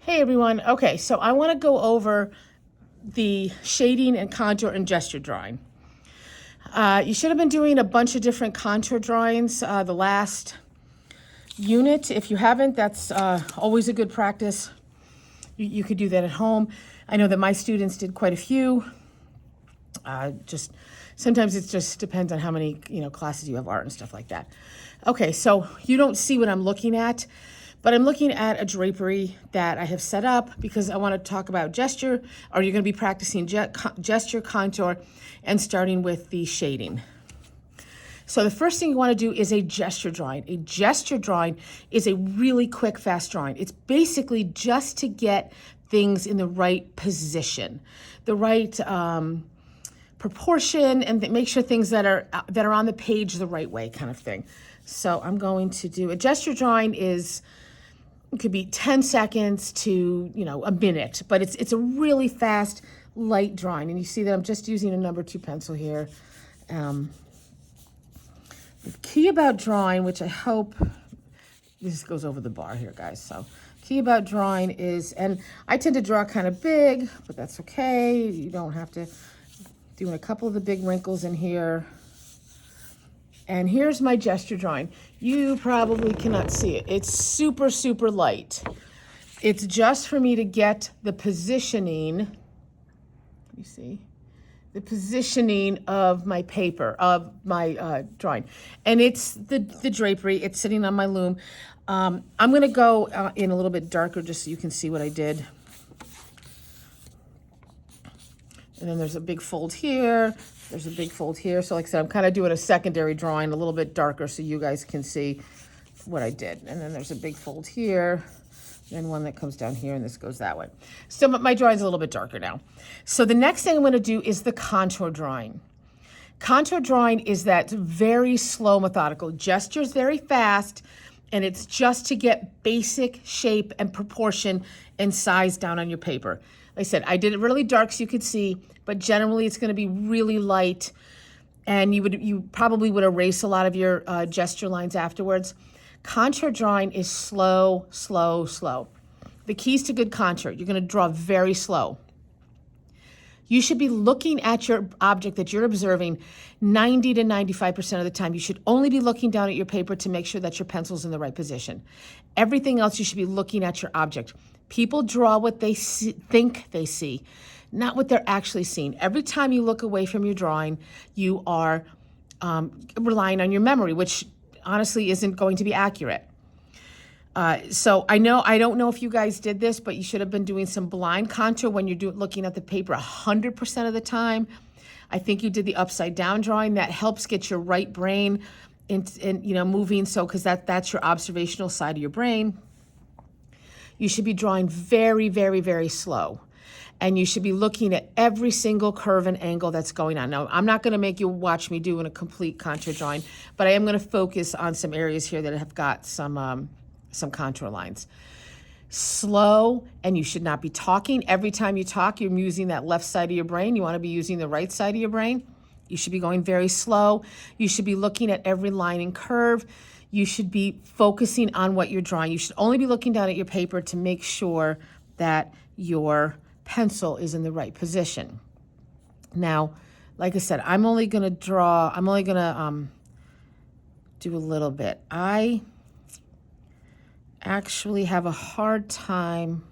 Hey everyone. Okay, so I want to go over the shading and contour and gesture drawing. You should have been doing a bunch of different contour drawings the last unit. If you haven't, that's always a good practice. You could do that at home. I know that my students did quite a few. Just sometimes it just depends on how many classes you have, art and stuff like that. Okay, so you don't see what I'm looking at, but I'm looking at a drapery that I have set up because I want to talk about gesture, or you're going to be practicing gesture, contour, and starting with the shading. So the first thing you want to do is a gesture drawing. A gesture drawing is a really quick, fast drawing. It's basically just to get things in the right position, the right proportion, and make sure things that are on the page the right way, kind of thing. So I'm going to do a gesture drawing. It could be 10 seconds to a minute, but it's a really fast, light drawing. And you see that I'm just using a number 2 pencil here. The key about drawing, which I hope this goes over the bar here, guys. So key about drawing is, and I tend to draw kind of big, but that's okay. You don't have to. Doing a couple of the big wrinkles in here. And here's my gesture drawing. You probably cannot see it. It's super, super light. It's just for me to get the positioning. You see? The positioning of my paper, of my drawing. And it's the drapery. It's sitting on my loom. I'm going to go in a little bit darker just so you can see what I did. And then there's a big fold here. There's a big fold here. So like I said, I'm kind of doing a secondary drawing a little bit darker so you guys can see what I did. And then there's a big fold here. Then one that comes down here, and this goes that way. So my drawing's a little bit darker now. So the next thing I'm going to do is the contour drawing. Contour drawing is that very slow, methodical. Gestures very fast, and it's just to get basic shape and proportion and size down on your paper. Like I said, I did it really dark so you could see, but generally it's going to be really light, and you probably would erase a lot of your gesture lines afterwards. Contour drawing is slow, slow, slow. The keys to good contour, you're going to draw very slow. You should be looking at your object that you're observing 90 to 95% of the time. You should only be looking down at your paper to make sure that your pencil's in the right position. Everything else, you should be looking at your object. People draw what they think they see, not what they're actually seeing. Every time you look away from your drawing, you are relying on your memory, which honestly isn't going to be accurate. So I don't know if you guys did this, but you should have been doing some blind contour when you're looking at the paper 100% of the time. I think you did the upside down drawing. That helps get your right brain moving. So because that's your observational side of your brain. You should be drawing very, very, very slow. And you should be looking at every single curve and angle that's going on. Now, I'm not going to make you watch me do a complete contour drawing, but I am going to focus on some areas here that have got some contour lines. Slow, and you should not be talking. Every time you talk, you're using that left side of your brain. You want to be using the right side of your brain. You should be going very slow. You should be looking at every line and curve. You should be focusing on what you're drawing. You should only be looking down at your paper to make sure that your pencil is in the right position. Now, like I said, I'm only going to do a little bit. I actually have a hard time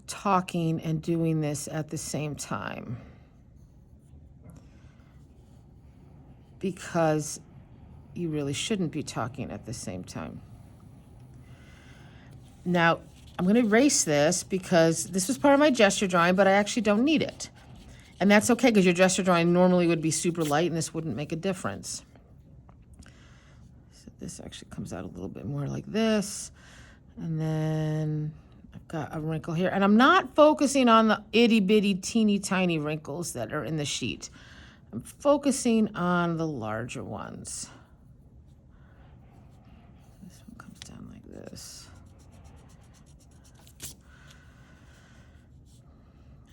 talking and doing this at the same time because you really shouldn't be talking at the same time. Now, I'm going to erase this because this was part of my gesture drawing, but I actually don't need it. And that's okay because your gesture drawing normally would be super light and this wouldn't make a difference. So this actually comes out a little bit more like this. And then I've got a wrinkle here. And I'm not focusing on the itty bitty teeny tiny wrinkles that are in the sheet. I'm focusing on the larger ones. This one comes down like this.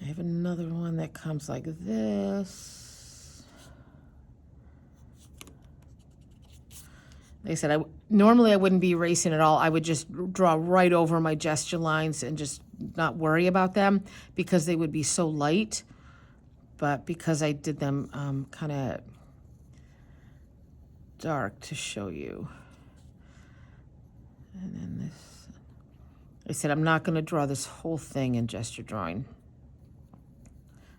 I have another one that comes like this. Like I said, normally I wouldn't be erasing at all. I would just draw right over my gesture lines and just not worry about them because they would be so light. But because I did them kind of dark to show you. And then this, I said, I'm not going to draw this whole thing in gesture drawing.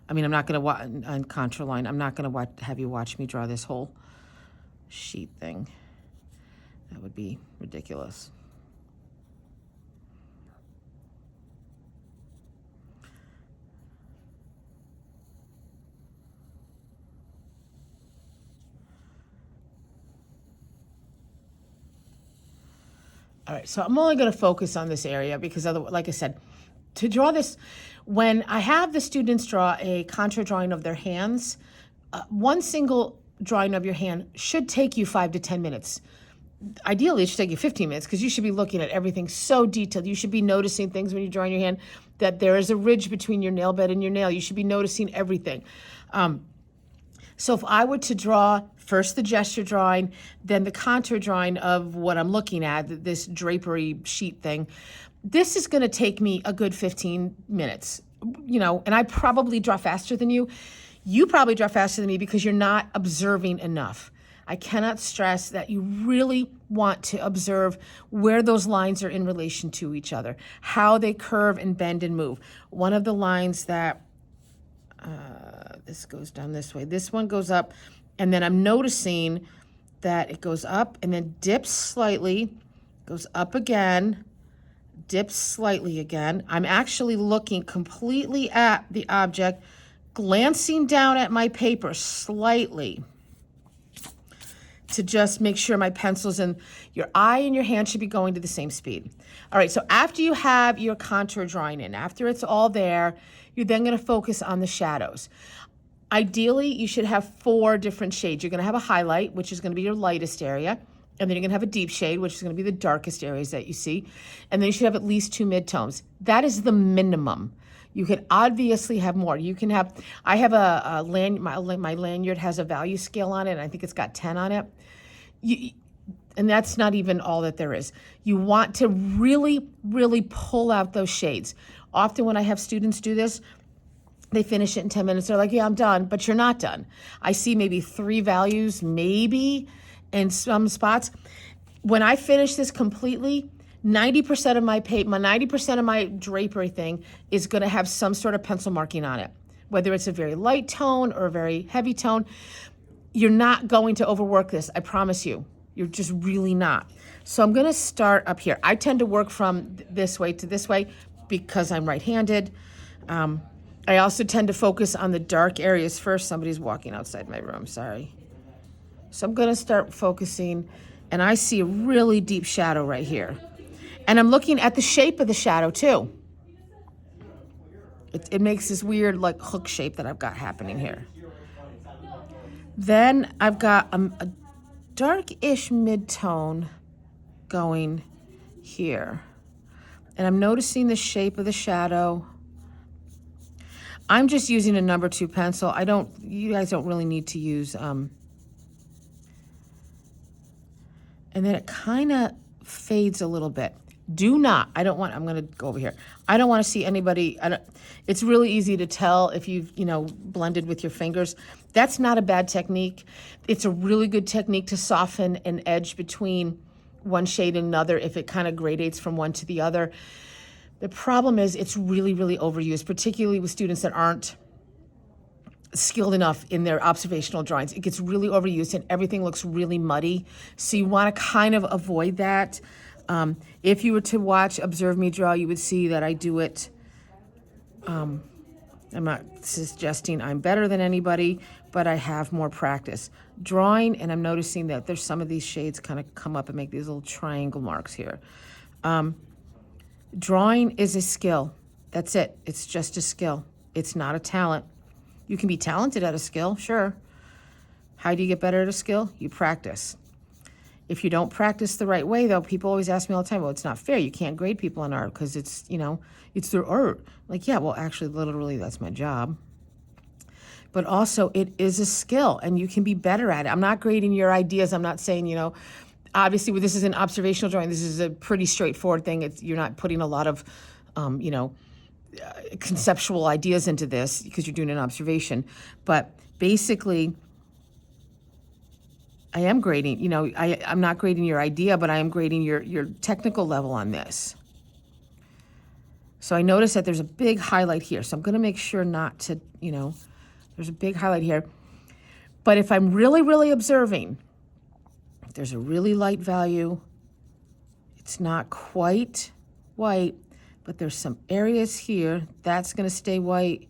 I mean, I'm not going to, on contour line, I'm not going to have you watch me draw this whole sheet thing. That would be ridiculous. All right, so I'm only going to focus on this area because, like I said, to draw this, when I have the students draw a contour drawing of their hands, one single drawing of your hand should take you 5 to 10 minutes. Ideally, it should take you 15 minutes because you should be looking at everything so detailed. You should be noticing things when you're drawing your hand, that there is a ridge between your nail bed and your nail. You should be noticing everything. So if I were to draw first the gesture drawing, then the contour drawing of what I'm looking at, this drapery sheet thing, this is going to take me a good 15 minutes, and I probably draw faster than you. You probably draw faster than me because you're not observing enough. I cannot stress that you really want to observe where those lines are in relation to each other, how they curve and bend and move. One of the lines that, this goes down this way, this one goes up, and then I'm noticing that it goes up and then dips slightly, goes up again, dips slightly again. I'm actually looking completely at the object, glancing down at my paper slightly, to just make sure my pencils and your eye and your hand should be going to the same speed. All right, so after you have your contour drawing in, after it's all there, you're then gonna focus on the shadows. Ideally, you should have 4 different shades. You're gonna have a highlight, which is gonna be your lightest area, and then you're gonna have a deep shade, which is gonna be the darkest areas that you see, and then you should have at least 2 midtones. That is the minimum. You could obviously have more. You can have, I have a my lanyard has a value scale on it, and I think it's got 10 on it. And that's not even all that there is. You want to really, really pull out those shades. Often when I have students do this, they finish it in 10 minutes. They're like, yeah, I'm done, but you're not done. I see maybe 3 values, maybe, in some spots. When I finish this completely, 90% of my paper, 90% of my drapery thing is going to have some sort of pencil marking on it, whether it's a very light tone or a very heavy tone. You're not going to overwork this, I promise you. You're just really not. So I'm going to start up here. I tend to work from this way to this way because I'm right-handed. I also tend to focus on the dark areas first. Somebody's walking outside my room, sorry. So I'm going to start focusing, and I see a really deep shadow right here. And I'm looking at the shape of the shadow too. It makes this weird like hook shape that I've got happening here. Then I've got a dark-ish mid-tone going here. And I'm noticing the shape of the shadow. I'm just using a number 2 pencil. You guys don't really need to use, and then it kind of fades a little bit. I'm going to go over here. I don't want to see anybody, it's really easy to tell if you've, blended with your fingers. That's not a bad technique. It's a really good technique to soften an edge between one shade and another if it kind of gradates from one to the other. The problem is it's really, really overused, particularly with students that aren't skilled enough in their observational drawings. It gets really overused and everything looks really muddy. So you want to kind of avoid that. If you were to watch Observe Me Draw, you would see that I do it. I'm not suggesting I'm better than anybody, but I have more practice drawing, and I'm noticing that there's some of these shades kind of come up and make these little triangle marks here. Drawing is a skill. That's it. It's just a skill. It's not a talent. You can be talented at a skill, sure. How do you get better at a skill? You practice. If you don't practice the right way, though, people always ask me all the time, well, it's not fair. You can't grade people on art because it's, it's their art. Like, yeah, well, actually, literally, that's my job. But also, it is a skill, and you can be better at it. I'm not grading your ideas. I'm not saying, obviously, this is an observational drawing. This is a pretty straightforward thing. You're not putting a lot of, conceptual ideas into this because you're doing an observation. But basically, I am grading, I'm not grading your idea, but I am grading your technical level on this. So I notice that there's a big highlight here. So I'm going to make sure not to, there's a big highlight here. But if I'm really, really observing, there's a really light value. It's not quite white, but there's some areas here. That's going to stay white.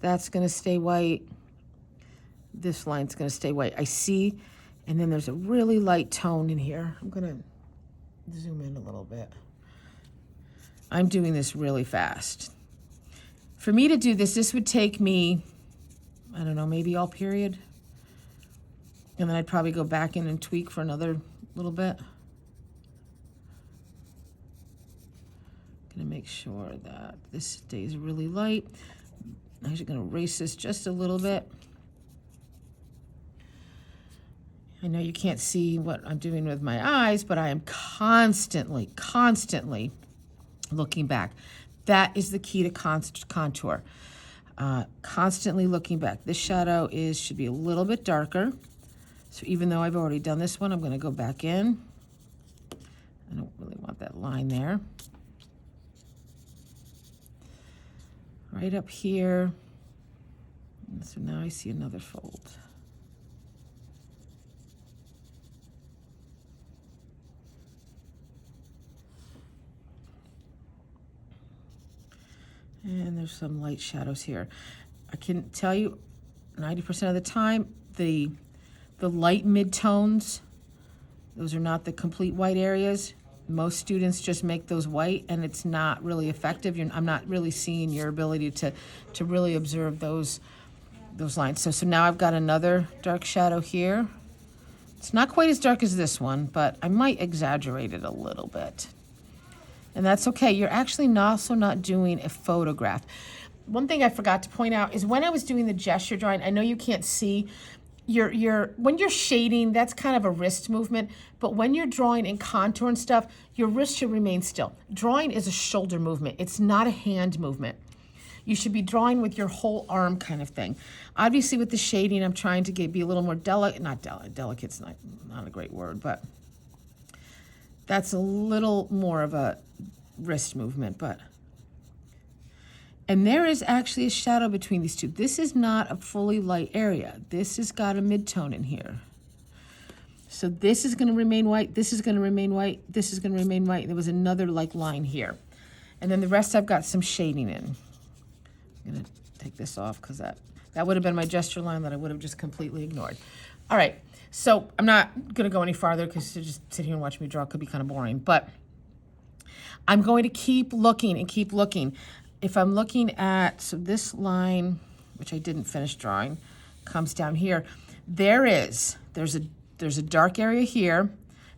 That's going to stay white. This line's going to stay white. I see. And then there's a really light tone in here. I'm going to zoom in a little bit. I'm doing this really fast. For me to do this, this would take me, I don't know, maybe all period. And then I'd probably go back in and tweak for another little bit. Gonna make sure that this stays really light. I'm actually gonna erase this just a little bit. I know you can't see what I'm doing with my eyes, but I am constantly looking back. That is the key to contour. Constantly looking back. This shadow should be a little bit darker. So even though I've already done this one, I'm going to go back in. I don't really want that line there. Right up here. And so now I see another fold. And there's some light shadows here. I can tell you 90% of the time, the light mid-tones, those are not the complete white areas. Most students just make those white, and it's not really effective. I'm not really seeing your ability to really observe those lines. So now I've got another dark shadow here. It's not quite as dark as this one, but I might exaggerate it a little bit. And that's okay. You're actually also not doing a photograph. One thing I forgot to point out is when I was doing the gesture drawing, I know you can't see, when you're shading, that's kind of a wrist movement, but when you're drawing in contour and stuff, your wrist should remain still. Drawing is a shoulder movement. It's not a hand movement. You should be drawing with your whole arm kind of thing. Obviously with the shading, I'm trying to be a little more delicate's not a great word, but that's a little more of a wrist movement, and there is actually a shadow between these two. This is not a fully light area. This has got a mid-tone in here. So this is gonna remain white, this is gonna remain white, this is gonna remain white. There was another like line here. And then the rest I've got some shading in. I'm gonna take this off because that would have been my gesture line that I would have just completely ignored. All right, so I'm not gonna go any farther because to just sit here and watch me draw could be kind of boring, but I'm going to keep looking and keep looking. If I'm looking at, so this line, which I didn't finish drawing, comes down here. There's a dark area here,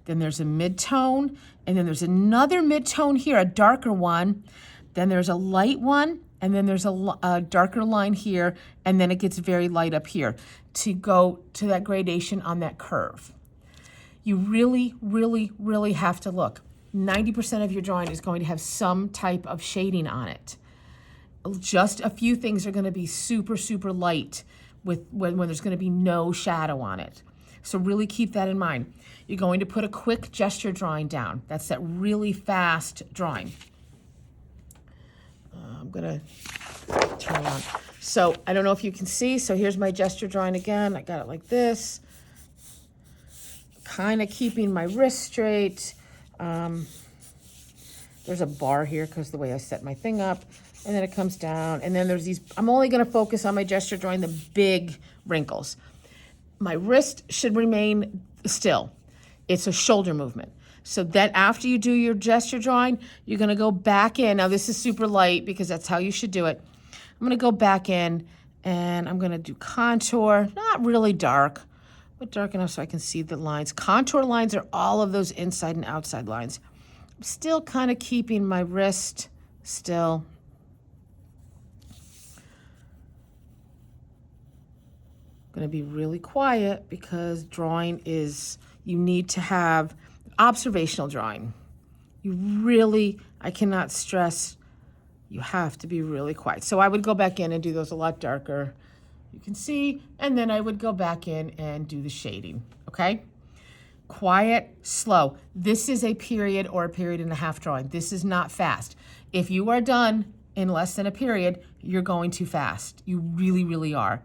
then there's a mid-tone, and then there's another mid-tone here, a darker one, then there's a light one, and then there's a darker line here, and then it gets very light up here to go to that gradation on that curve. You really, really, really have to look. 90% of your drawing is going to have some type of shading on it. Just a few things are going to be super, super light when there's going to be no shadow on it. So really keep that in mind. You're going to put a quick gesture drawing down. That's that really fast drawing. I'm going to turn it on. So I don't know if you can see. So here's my gesture drawing again. I got it like this. Kind of keeping my wrist straight. There's a bar here because the way I set my thing up, and then it comes down, and then there's these, I'm only going to focus on my gesture drawing the big wrinkles. My wrist should remain still. It's a shoulder movement. So then after you do your gesture drawing, you're going to go back in. Now this is super light because that's how you should do it. I'm going to go back in and I'm going to do contour, not really dark, but dark enough so I can see the lines. Contour lines are all of those inside and outside lines. I'm still kind of keeping my wrist still. I'm going to be really quiet because drawing is, you need to have Observational drawing. You really, I cannot stress, you have to be really quiet. So I would go back in and do those a lot darker. You can see, and then I would go back in and do the shading, okay? Quiet, slow. This is a period or a period and a half drawing. This is not fast. If you are done in less than a period, you're going too fast. You really, really are.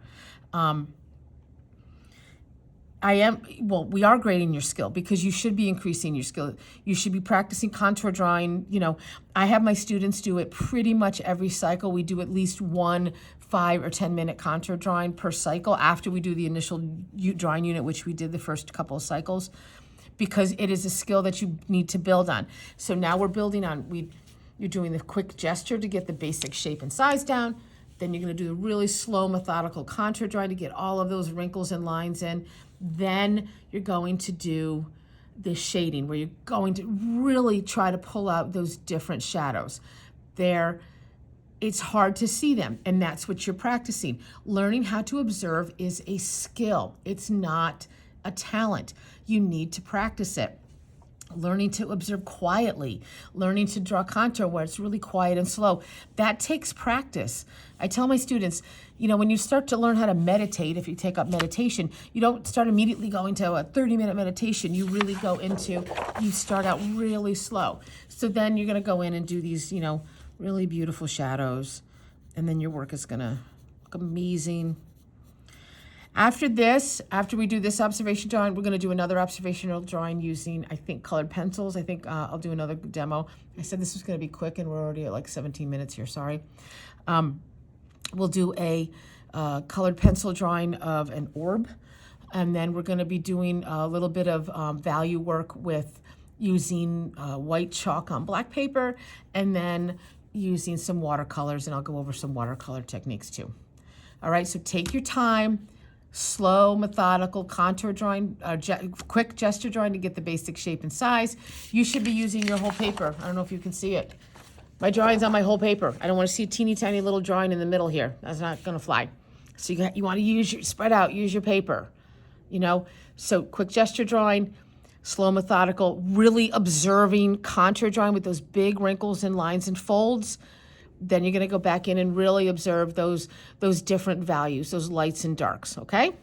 We are grading your skill because you should be increasing your skill. You should be practicing contour drawing. You know, I have my students do it pretty much every cycle. We do at least one 5 or 10 minute contour drawing per cycle after we do the initial drawing unit, which we did the first couple of cycles, because it is a skill that you need to build on. So now we're building on, you're doing the quick gesture to get the basic shape and size down. Then you're going to do the really slow, methodical contour drawing to get all of those wrinkles and lines in. Then you're going to do the shading, where you're going to really try to pull out those different shadows. It's hard to see them, and that's what you're practicing. Learning how to observe is a skill. It's not a talent. You need to practice it. Learning to observe quietly, learning to draw contour where it's really quiet and slow. That takes practice. I tell my students, you know, when you start to learn how to meditate, if you take up meditation, you don't start immediately going to a 30-minute meditation. You really you start out really slow. So then you're going to go in and do these, you know, really beautiful shadows, and then your work is going to look amazing. After we do this observation drawing, we're going to do another observational drawing using, I think, colored pencils. I think I'll do another demo. I said this was going to be quick, and we're already at like 17 minutes here, sorry. We'll do a colored pencil drawing of an orb, and then we're going to be doing a little bit of value work with using white chalk on black paper, and then using some watercolors, and I'll go over some watercolor techniques too. All right, so take your time. Slow, methodical contour drawing, quick gesture drawing to get the basic shape and size. You should be using your whole paper. I don't know if you can see it. My drawing's on my whole paper. I don't want to see a teeny tiny little drawing in the middle here. That's not going to fly. So you want to spread out, use your paper, you know. So quick gesture drawing, slow, methodical, really observing contour drawing with those big wrinkles and lines and folds. Then you're going to go back in and really observe those different values, those lights and darks, okay?